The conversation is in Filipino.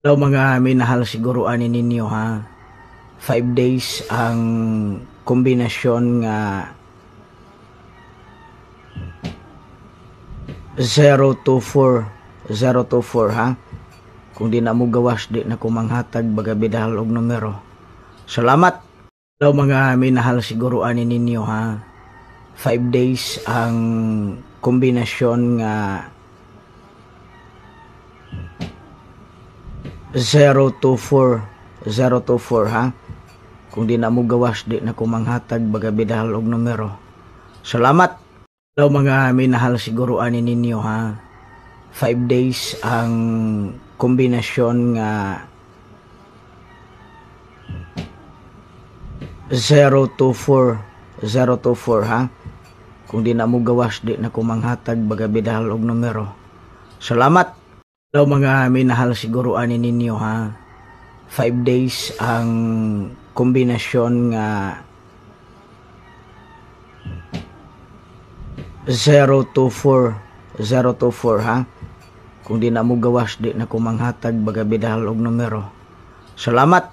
Hello mga minahal, siguro ani ninyo ha. 5 days ang kombinasyon nga 024 ha. Kung di na mo gawas, di na kumanghatag baga bidahal og numero. Salamat. Hello mga minahal, siguro ani ninyo ha. 5 days ang kombinasyon nga 024 ha. Kung di na mo gawas, di na kumanghatag baga bidahal og numero. Salamat. Hello mga minahal, siguro ani ninyo ha. 5 days ang kombinasyon nga 024 ha. Kung di na mo gawas, di na kumanghatag baga bidahal og numero. Salamat. Hello mga minahal, siguro ani ninyo ha. 5 days ang kombinasyon nga 024 ha. Kung di na mo gawas, di na kumanghatag baga bidahal og numero. Salamat.